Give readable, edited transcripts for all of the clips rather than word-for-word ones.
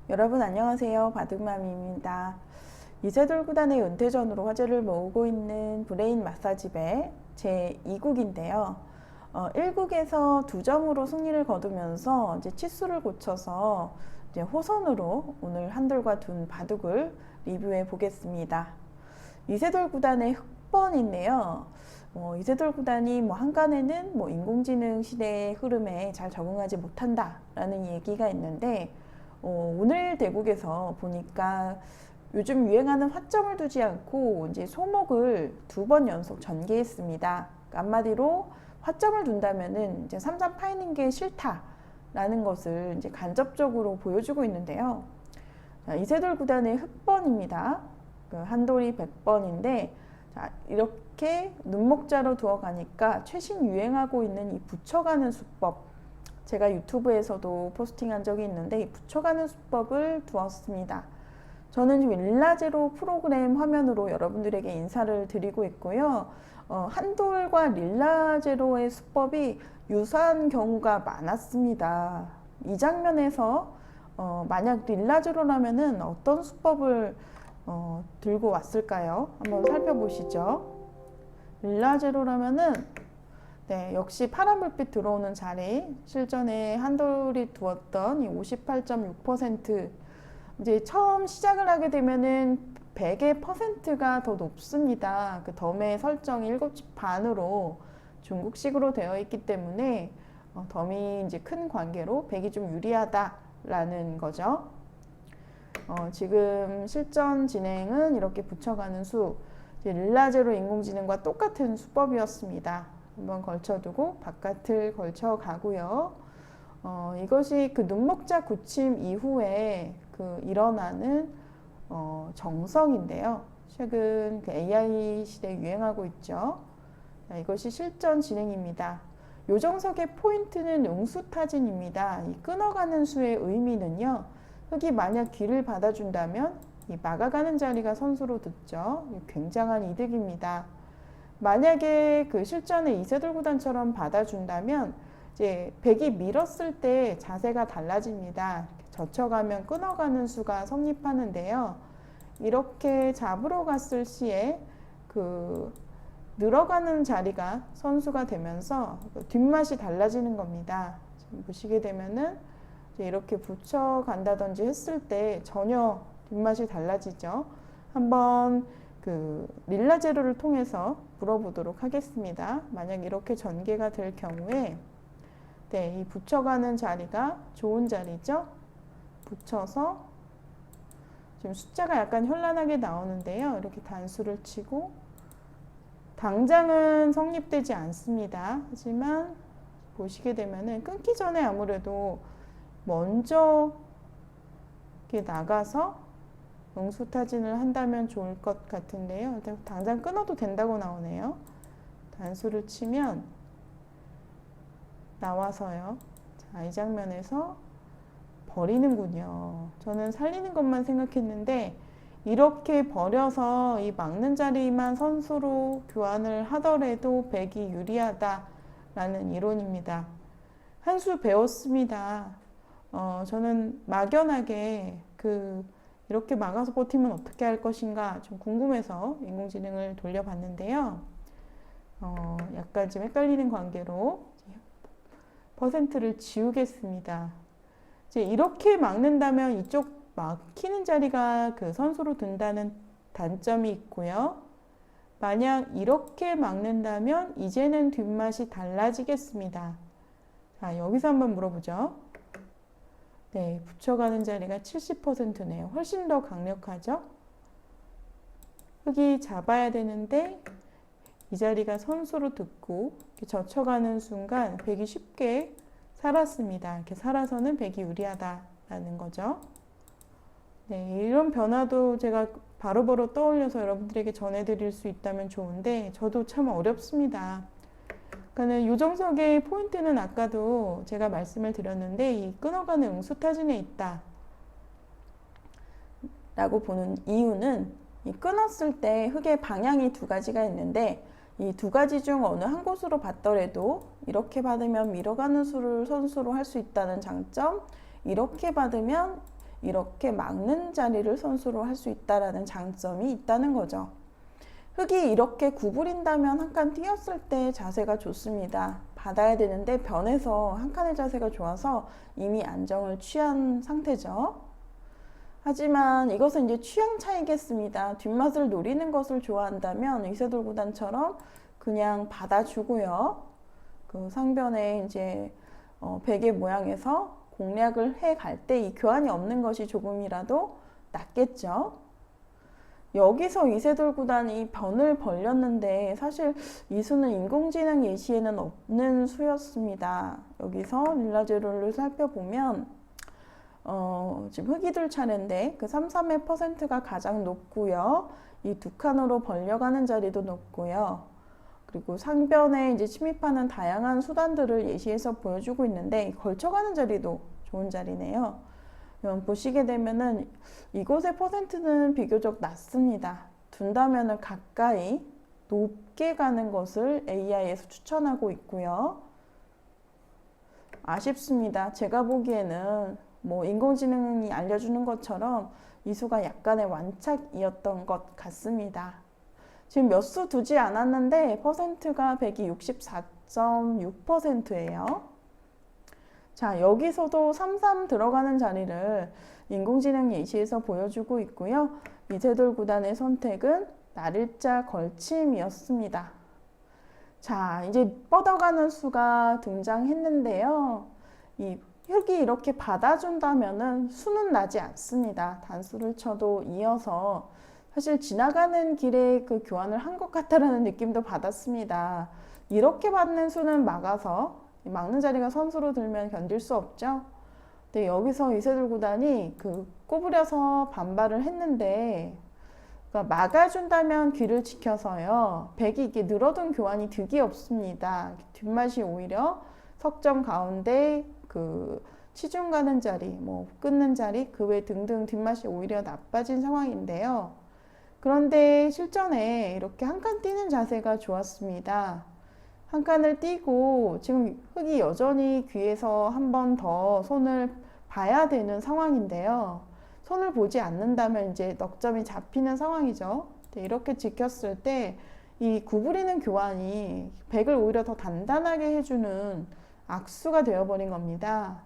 여러분 안녕하세요. 바둑맘입니다. 이세돌 구단의 은퇴전으로 화제를 모으고 있는 브레인 마사지배 제2국인데요. 1국에서 2점으로 승리를 거두면서 이제 치수를 고쳐서 이제 호선으로 오늘 한돌과 둔 바둑을 리뷰해 보겠습니다. 이세돌 구단의 흑번인데요. 이세돌 구단이 한간에는 인공지능 시대의 흐름에 잘 적응하지 못한다라는 얘기가 있는데 오늘 대국에서 보니까 요즘 유행하는 화점을 두지 않고 이제 소목을 2번 연속 전개했습니다. 그러니까 한마디로 화점을 둔다면은 이제 3점 파이는 게 싫다라는 것을 이제 간접적으로 보여주고 있는데요. 이세돌 구단의 흑번입니다. 한돌이 100번인데 이렇게 눈목자로 두어 가니까 최신 유행하고 있는 이 붙여가는 수법, 제가 유튜브에서도 포스팅한 적이 있는데 이 붙여가는 수법을 두었습니다. 저는 지금 릴라제로 프로그램 화면으로 여러분들에게 인사를 드리고 있고요. 한돌과 릴라제로의 수법이 유사한 경우가 많았습니다. 이 장면에서 만약 릴라제로라면은 어떤 수법을 들고 왔을까요? 한번 살펴보시죠. 릴라제로라면은 역시 파란 불빛 들어오는 자리, 실전에 한돌이 두었던 이 58.6%, 이제 처음 시작을 하게 되면은 100의 퍼센트가 더 높습니다. 그 덤의 설정이 7시 반으로 중국식으로 되어 있기 때문에 덤이 이제 큰 관계로 100이 좀 유리하다라는 거죠. 지금 실전 진행은 이렇게 붙여가는 수, 릴라제로 인공지능과 똑같은 수법이었습니다. 한번 걸쳐두고 바깥을 걸쳐 가고요. 이것이 그 눈목자 굳힘 이후에 일어나는 정성인데요. 최근 AI 시대에 유행하고 있죠. 이것이 실전 진행입니다. 요정석의 포인트는 응수타진입니다. 이 끊어가는 수의 의미는요. 흑이 만약 기를 받아준다면 이 막아가는 자리가 선수로 듣죠. 굉장한 이득입니다. 만약에 실전에 이세돌 구단처럼 받아준다면 이제 백이 밀었을 때 자세가 달라집니다. 젖혀가면 끊어가는 수가 성립하는데요. 이렇게 잡으러 갔을 시에 늘어가는 자리가 선수가 되면서 뒷맛이 달라지는 겁니다. 지금 보시게 되면은 이렇게 붙여간다든지 했을 때 전혀 뒷맛이 달라지죠. 한번 릴라제로를 통해서 물어보도록 하겠습니다. 만약 이렇게 전개가 될 경우에 이 붙여가는 자리가 좋은 자리죠. 붙여서 지금 숫자가 약간 현란하게 나오는데요. 이렇게 단수를 치고 당장은 성립되지 않습니다. 하지만 보시게 되면은 끊기 전에 아무래도 먼저 이렇게 나가서 응수타진을 한다면 좋을 것 같은데요. 당장 끊어도 된다고 나오네요. 단수를 치면 나와서요. 자, 이 장면에서 버리는군요. 저는 살리는 것만 생각했는데 이렇게 버려서 이 막는 자리만 선수로 교환을 하더라도 백이 유리하다라는 이론입니다. 한 수 배웠습니다. 저는 막연하게 이렇게 막아서 버티면 어떻게 할 것인가 좀 궁금해서 인공지능을 돌려봤는데요. 약간 좀 헷갈리는 관계로 퍼센트를 지우겠습니다. 이제 이렇게 막는다면 이쪽 막히는 자리가 선수로 둔다는 단점이 있고요. 만약 이렇게 막는다면 이제는 뒷맛이 달라지겠습니다. 자, 여기서 한번 물어보죠. 붙여가는 자리가 70%네요. 훨씬 더 강력하죠? 흑이 잡아야 되는데 이 자리가 선수로 듣고 이렇게 젖혀가는 순간 백이 쉽게 살았습니다. 이렇게 살아서는 백이 유리하다라는 거죠. 이런 변화도 제가 바로바로 떠올려서 여러분들에게 전해드릴 수 있다면 좋은데 저도 참 어렵습니다. 그러니까 요정석의 포인트는 아까도 제가 말씀을 드렸는데 이 끊어가는 응수타진에 있다 라고 보는 이유는 이 끊었을 때 흑의 방향이 2가지가 있는데 이 2가지 중 어느 한 곳으로 받더라도 이렇게 받으면 밀어가는 수를 선수로 할 수 있다는 장점, 이렇게 받으면 이렇게 막는 자리를 선수로 할 수 있다라는 장점이 있다는 거죠. 흙이 이렇게 구부린다면 한 칸 뛰었을 때 자세가 좋습니다. 받아야 되는데 변해서 한 칸의 자세가 좋아서 이미 안정을 취한 상태죠. 하지만 이것은 이제 취향 차이겠습니다. 뒷맛을 노리는 것을 좋아한다면 이세돌 구단처럼 그냥 받아주고요. 그 상변에 이제 베개 모양에서 공략을 해 갈 때 이 교환이 없는 것이 조금이라도 낫겠죠. 여기서 이세돌 구단이 변을 벌렸는데 사실 이 수는 인공지능 예시에는 없는 수였습니다. 여기서 릴라제로를 살펴보면 지금 흑이둘 차례인데 그 3-3의 퍼센트가 가장 높고요. 이 두 칸으로 벌려가는 자리도 높고요. 그리고 상변에 이제 침입하는 다양한 수단들을 예시해서 보여주고 있는데 걸쳐가는 자리도 좋은 자리네요. 보시게 되면은 이곳의 퍼센트는 비교적 낮습니다. 둔다면은 가까이 높게 가는 것을 AI에서 추천하고 있고요. 아쉽습니다. 제가 보기에는 뭐 인공지능이 알려주는 것처럼 이 수가 약간의 완착이었던 것 같습니다. 지금 몇 수 두지 않았는데 퍼센트가 164.6%예요. 자, 여기서도 3-3 들어가는 자리를 인공지능 예시에서 보여주고 있고요. 이세돌 구단의 선택은 날일자 걸침이었습니다. 자, 이제 뻗어가는 수가 등장했는데요. 이 흙이 이렇게 받아준다면은 수는 나지 않습니다. 단수를 쳐도 이어서 사실 지나가는 길에 그 교환을 한 것 같다라는 느낌도 받았습니다. 이렇게 받는 수는 막아서 막는 자리가 선수로 들면 견딜 수 없죠. 근데 여기서 이세돌 구단이 그 꼬부려서 반발을 했는데 그러니까 막아준다면 귀를 지켜서요. 백이 이게 늘어둔 교환이 득이 없습니다. 뒷맛이 오히려 석점 가운데 그 치중 가는 자리, 뭐 끊는 자리, 그 외 등등 뒷맛이 오히려 나빠진 상황인데요. 그런데 실전에 이렇게 한 칸 뛰는 자세가 좋았습니다. 한 칸을 뛰고 지금 흙이 여전히 귀에서 한 번 더 손을 봐야 되는 상황인데요. 손을 보지 않는다면 이제 넉점이 잡히는 상황이죠. 이렇게 지켰을 때 이 구부리는 교환이 백을 오히려 더 단단하게 해주는 악수가 되어버린 겁니다.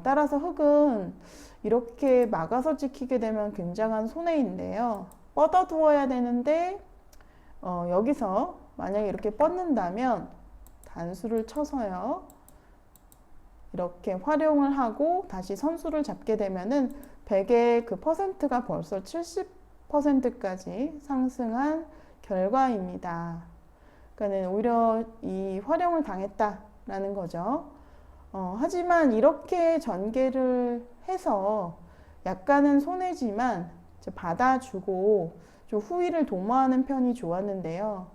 따라서 흙은 이렇게 막아서 지키게 되면 굉장한 손해인데요. 뻗어두어야 되는데 여기서 만약에 이렇게 뻗는다면 단수를 쳐서요. 이렇게 활용을 하고 다시 선수를 잡게 되면은 100의 그 퍼센트가 벌써 70%까지 상승한 결과입니다. 그러니까 오히려 이 활용을 당했다라는 거죠. 하지만 이렇게 전개를 해서 약간은 손해지만 받아주고 좀 후위를 도모하는 편이 좋았는데요.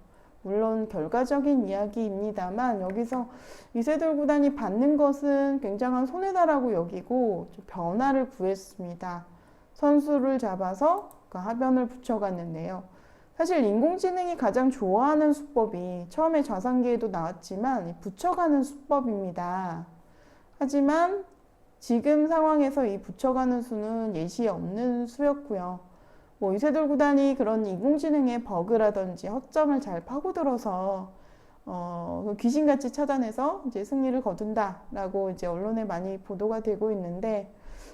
물론 결과적인 이야기입니다만 여기서 이세돌 구단이 받는 것은 굉장한 손해다라고 여기고 좀 변화를 구했습니다. 선수를 잡아서 그 하변을 붙여갔는데요. 사실 인공지능이 가장 좋아하는 수법이 처음에 좌상기에도 나왔지만 붙여가는 수법입니다. 하지만 지금 상황에서 이 붙여가는 수는 예시에 없는 수였고요. 뭐 이세돌 구단이 그런 인공지능의 버그라든지 허점을 잘 파고들어서 귀신같이 찾아내서 이제 승리를 거둔다라고 이제 언론에 많이 보도가 되고 있는데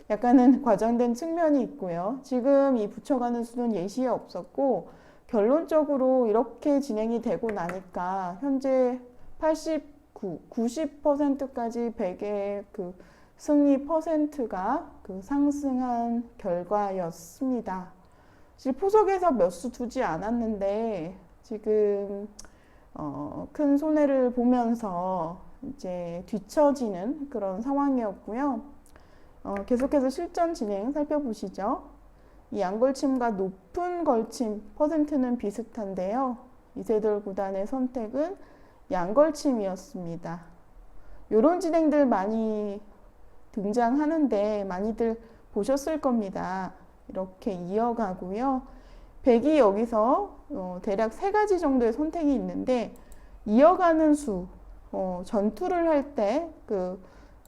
약간은 과장된 측면이 있고요. 지금 이 붙여가는 수는 예시에 없었고 결론적으로 이렇게 진행이 되고 나니까 현재 90%까지 100의 그 승리 퍼센트가 그 상승한 결과였습니다. 사실 포석에서 몇 수 두지 않았는데 지금 큰 손해를 보면서 이제 뒤처지는 그런 상황이었고요. 계속해서 실전 진행 살펴보시죠. 이 양걸침과 높은 걸침 퍼센트는 비슷한데요. 이세돌 구단의 선택은 양걸침이었습니다. 이런 진행들 많이 등장하는데 많이들 보셨을 겁니다. 이렇게 이어가고요. 백이 여기서 대략 3가지 정도의 선택이 있는데 이어가는 수, 전투를 할 때 그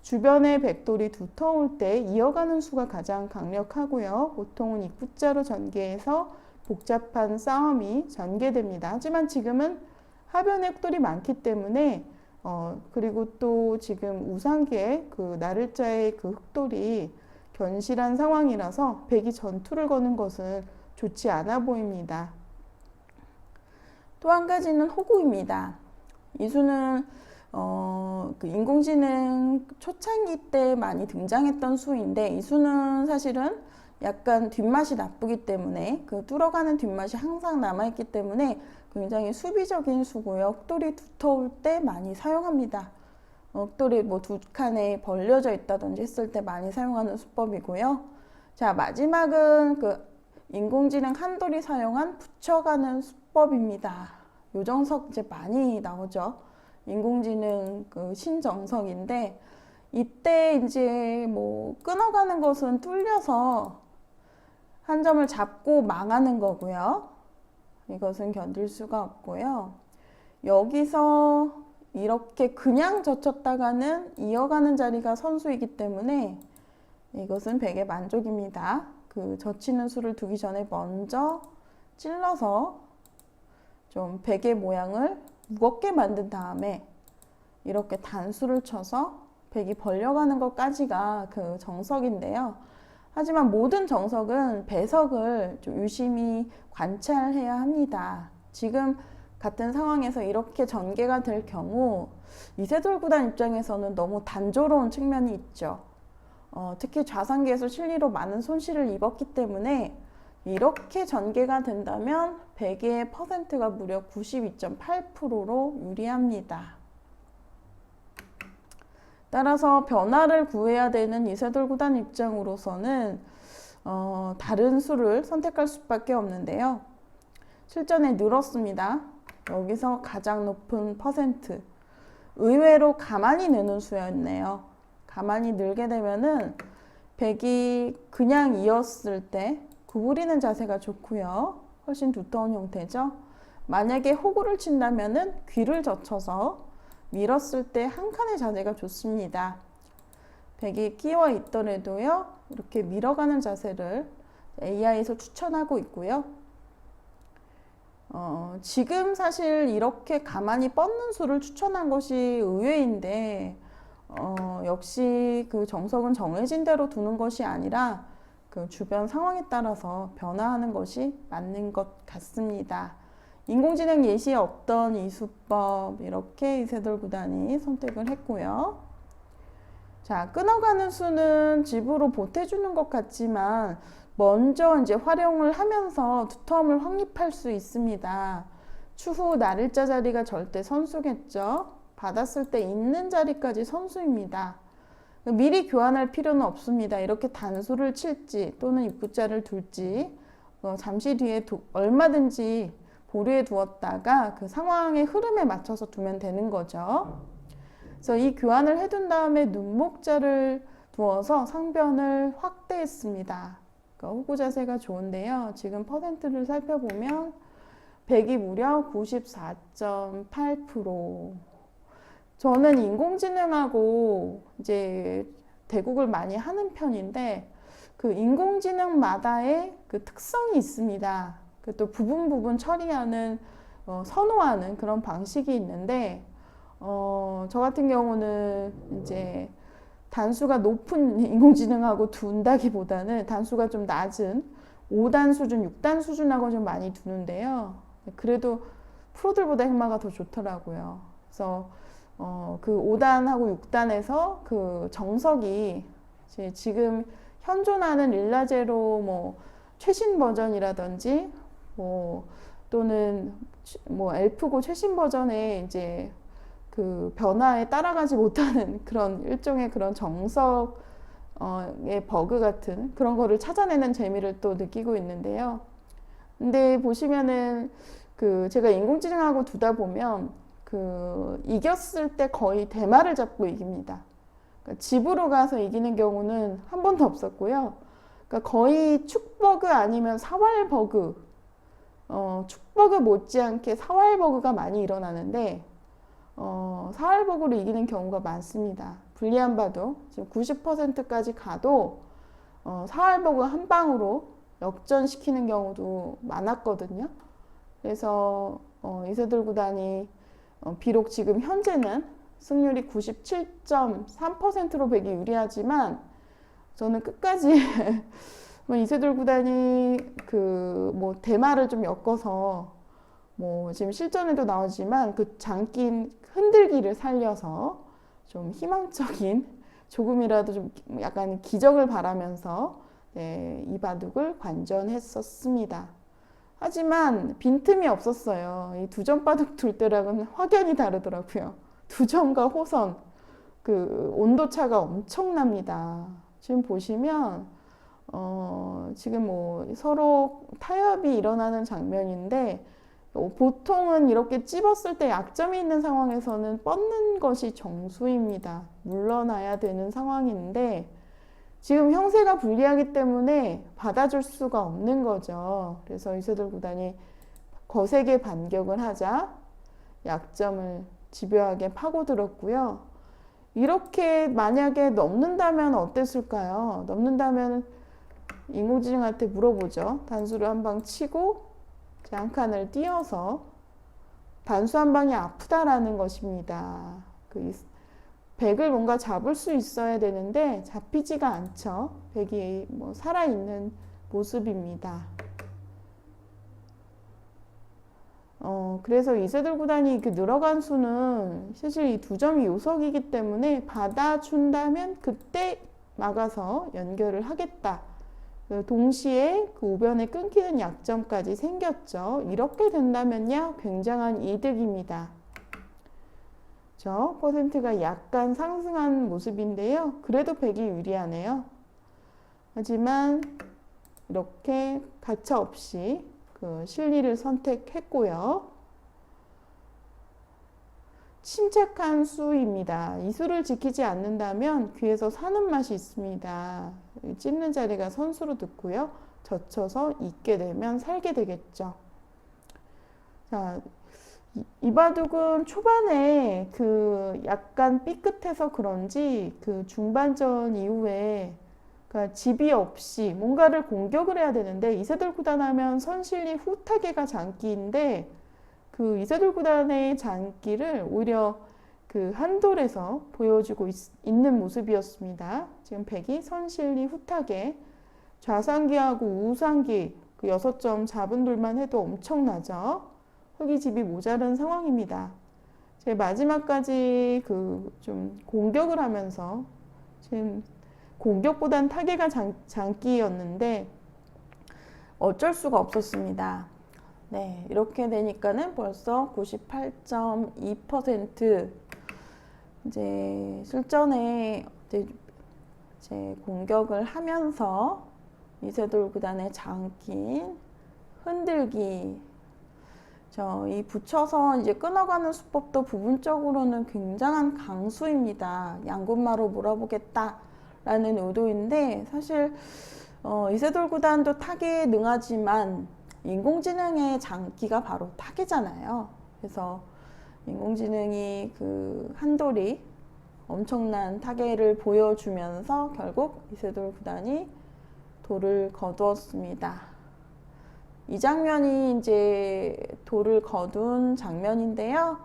주변의 백돌이 두터울 때 이어가는 수가 가장 강력하고요. 보통은 입구자로 전개해서 복잡한 싸움이 전개됩니다. 하지만 지금은 하변에 흑돌이 많기 때문에 그리고 또 지금 우상기에 그 나를자의 그 흑돌이 견실한 상황이라서 백이 전투를 거는 것은 좋지 않아 보입니다. 또 한 가지는 호구입니다. 이 수는 그 인공지능 초창기 때 많이 등장했던 수인데 이 수는 사실은 약간 뒷맛이 나쁘기 때문에 그 뚫어가는 뒷맛이 항상 남아있기 때문에 굉장히 수비적인 수고요. 흑돌이 두터울 때 많이 사용합니다. 흑돌이 뭐 두 칸에 벌려져 있다든지 했을 때 많이 사용하는 수법이고요. 자, 마지막은 그 인공지능 한돌이 사용한 붙여가는 수법입니다. 요정석 이제 많이 나오죠. 인공지능 그 신정석인데 이때 이제 뭐 끊어가는 것은 뚫려서 한 점을 잡고 망하는 거고요. 이것은 견딜 수가 없고요. 여기서 이렇게 그냥 젖혔다가는 이어가는 자리가 선수이기 때문에 이것은 백의 만족입니다. 그 젖히는 수를 두기 전에 먼저 찔러서 좀 백의 모양을 무겁게 만든 다음에 이렇게 단수를 쳐서 백이 벌려가는 것까지가 그 정석인데요. 하지만 모든 정석은 배석을 좀 유심히 관찰해야 합니다. 지금 같은 상황에서 이렇게 전개가 될 경우 이세돌 구단 입장에서는 너무 단조로운 측면이 있죠. 특히 좌상기에서 실리로 많은 손실을 입었기 때문에 이렇게 전개가 된다면 백의 퍼센트가 무려 92.8%로 유리합니다. 따라서 변화를 구해야 되는 이세돌 구단 입장으로서는 다른 수를 선택할 수밖에 없는데요. 실전에 늘었습니다. 여기서 가장 높은 퍼센트. 의외로 가만히 느는 수였네요. 가만히 늘게 되면은 백이 그냥 이었을 때 구부리는 자세가 좋고요. 훨씬 두터운 형태죠. 만약에 호구를 친다면은 귀를 젖혀서 밀었을 때 한 칸의 자세가 좋습니다. 백이 끼워 있더라도요. 이렇게 밀어가는 자세를 AI에서 추천하고 있고요. 지금 사실 이렇게 가만히 뻗는 수를 추천한 것이 의외인데 역시 그 정석은 정해진 대로 두는 것이 아니라 그 주변 상황에 따라서 변화하는 것이 맞는 것 같습니다. 인공지능 예시에 없던 이 수법 이렇게 이세돌 구단이 선택을 했고요. 자, 끊어가는 수는 집으로 보태주는 것 같지만 먼저 이제 활용을 하면서 두터움을 확립할 수 있습니다. 추후 나를자 자리가 절대 선수겠죠. 받았을 때 있는 자리까지 선수입니다. 미리 교환할 필요는 없습니다. 이렇게 단수를 칠지 또는 입구자를 둘지 잠시 뒤에 얼마든지 보류해 두었다가 그 상황의 흐름에 맞춰서 두면 되는 거죠. 그래서 이 교환을 해둔 다음에 눈목자를 두어서 상변을 확대했습니다. 그러니까 호구 자세가 좋은데요. 지금 퍼센트를 살펴보면 백이 무려 94.8%. 저는 인공지능하고 이제 대국을 많이 하는 편인데 그 인공지능마다의 그 특성이 있습니다. 또 부분 처리하는 선호하는 그런 방식이 있는데 저 같은 경우는 이제 단수가 높은 인공지능하고 둔다기보다는 단수가 좀 낮은 5단 수준, 6단 수준하고 좀 많이 두는데요. 그래도 프로들보다 흑마가 더 좋더라고요. 그래서 그 5단하고 6단에서 그 정석이 지금 현존하는 릴라제로 뭐 최신 버전이라든지 또는 엘프고 최신 버전의 이제 그 변화에 따라가지 못하는 그런 일종의 그런 정석의 버그 같은 그런 거를 찾아내는 재미를 또 느끼고 있는데요. 근데 보시면은 그 제가 인공지능하고 두다 보면 그 이겼을 때 거의 대마를 잡고 이깁니다. 그러니까 집으로 가서 이기는 경우는 한 번도 없었고요. 그러니까 거의 축버그 아니면 사활버그, 축버그 못지않게 사활버그가 많이 일어나는데 사활버그로 이기는 경우가 많습니다. 불리한 바둑 지금 90%까지 가도 사활버그 한 방으로 역전시키는 경우도 많았거든요. 그래서 이세돌 구단이 비록 지금 현재는 승률이 97.3%로 백이 유리하지만 저는 끝까지 이세돌 구단이 뭐 대마를 좀 엮어서 뭐 지금 실전에도 나오지만 그 장기 흔들기를 살려서 좀 희망적인 조금이라도 좀 약간 기적을 바라면서 네, 이 바둑을 관전했었습니다. 하지만 빈틈이 없었어요. 이 두점 바둑 둘 때랑은 확연히 다르더라고요. 두점과 호선 그 온도 차가 엄청납니다. 지금 보시면 지금 뭐 서로 타협이 일어나는 장면인데 보통은 이렇게 찝었을 때 약점이 있는 상황에서는 뻗는 것이 정수입니다. 물러나야 되는 상황인데 지금 형세가 불리하기 때문에 받아줄 수가 없는 거죠. 그래서 이세돌 구단이 거세게 반격을 하자 약점을 집요하게 파고들었고요. 이렇게 만약에 넘는다면 어땠을까요? 넘는다면 인공지능한테 물어보죠. 단수를 한 방 치고 제 한 칸을 띄어서 단수 한 방이 아프다라는 것입니다. 백을 뭔가 잡을 수 있어야 되는데 잡히지가 않죠. 백이 뭐 살아있는 모습입니다. 그래서 이세돌 구단이 늘어간 수는 사실 이 두 점이 요석이기 때문에 받아준다면 그때 막아서 연결을 하겠다. 동시에 그 우변에 끊기는 약점까지 생겼죠. 이렇게 된다면요, 굉장한 이득입니다. 퍼센트가 약간 상승한 모습인데요. 그래도 백이 유리하네요. 하지만 이렇게 가차없이 그 실리를 선택했고요. 침착한 수입니다. 이 수를 지키지 않는다면 귀에서 사는 맛이 있습니다. 찢는 자리가 선수로 듣고요. 젖혀서 잊게 되면 살게 되겠죠. 자, 이 바둑은 초반에 약간 삐끗해서 그런지 중반전 이후에 그러니까 집이 없이 뭔가를 공격을 해야 되는데 이세돌 구단 하면 선실리 후타게가 장기인데 이세돌 구단의 장기를 오히려 한돌에서 보여주고 있는 모습이었습니다. 지금 백이 선실리 후타게 좌상기하고 우상기 6점 잡은 돌만 해도 엄청나죠. 흑이 집이 모자른 상황입니다. 제 마지막까지 좀 공격을 하면서 지금 공격보단 타개가 장기였는데 어쩔 수가 없었습니다. 네, 이렇게 되니까는 벌써 98.2% 이제 실전에 이제 공격을 하면서 이세돌 구단의 장기 흔들기 이 붙여서 이제 끊어가는 수법도 부분적으로는 굉장한 강수입니다. 양군마로 몰아보겠다라는 의도인데 사실 이세돌 구단도 타개에 능하지만 인공지능의 장기가 바로 타개잖아요. 그래서 인공지능이 한돌이 엄청난 타개를 보여주면서 결국 이세돌 구단이 돌을 거두었습니다. 이 장면이 이제 돌을 거둔 장면인데요.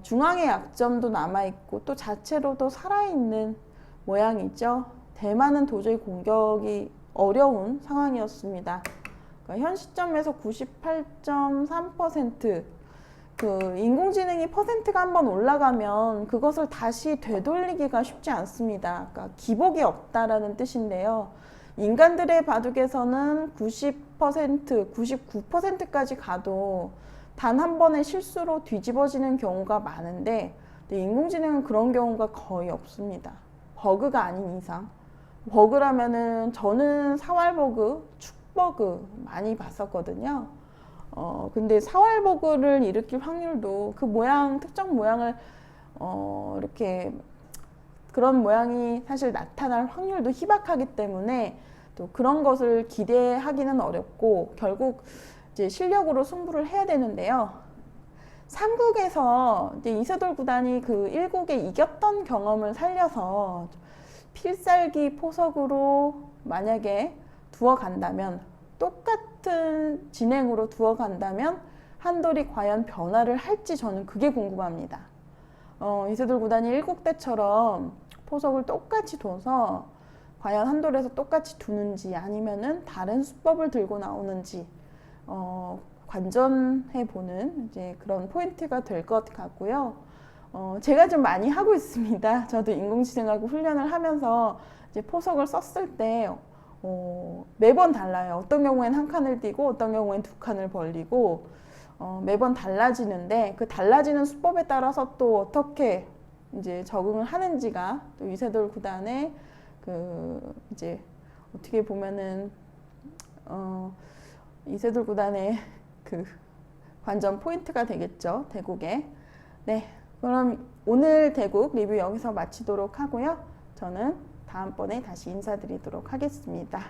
중앙의 약점도 남아있고 또 자체로도 살아있는 모양이죠. 대만은 도저히 공격이 어려운 상황이었습니다. 그러니까 현 시점에서 98.3% 인공지능이 퍼센트가 한번 올라가면 그것을 다시 되돌리기가 쉽지 않습니다. 그러니까 기복이 없다라는 뜻인데요. 인간들의 바둑에서는 90%, 99%까지 가도 단 한 번의 실수로 뒤집어지는 경우가 많은데 인공지능은 그런 경우가 거의 없습니다. 버그가 아닌 이상. 버그라면은 저는 사활버그, 축버그 많이 봤었거든요. 근데 사활버그를 일으킬 확률도 특정 모양을 이렇게 그런 모양이 사실 나타날 확률도 희박하기 때문에 또 그런 것을 기대하기는 어렵고 결국 이제 실력으로 승부를 해야 되는데요. 3국에서 이제 이세돌 구단이 그 1국에 이겼던 경험을 살려서 필살기 포석으로 만약에 두어간다면, 똑같은 진행으로 두어간다면 한돌이 과연 변화를 할지 저는 그게 궁금합니다. 이세돌 구단이 1국 때처럼 포석을 똑같이 둬서 과연 한돌에서 똑같이 두는지 아니면은 다른 수법을 들고 나오는지 관전해보는 이제 그런 포인트가 될 것 같고요. 제가 좀 많이 하고 있습니다. 저도 인공지능하고 훈련을 하면서 이제 포석을 썼을 때 매번 달라요. 어떤 경우엔 한 칸을 띄고 어떤 경우엔 두 칸을 벌리고 매번 달라지는데, 그 달라지는 수법에 따라서 또 어떻게 이제 적응을 하는지가 또 이세돌 구단의 그 이제 어떻게 보면은 이세돌 구단의 그 관전 포인트가 되겠죠, 대국에. 네, 그럼 오늘 대국 리뷰 여기서 마치도록 하고요. 저는 다음번에 다시 인사드리도록 하겠습니다.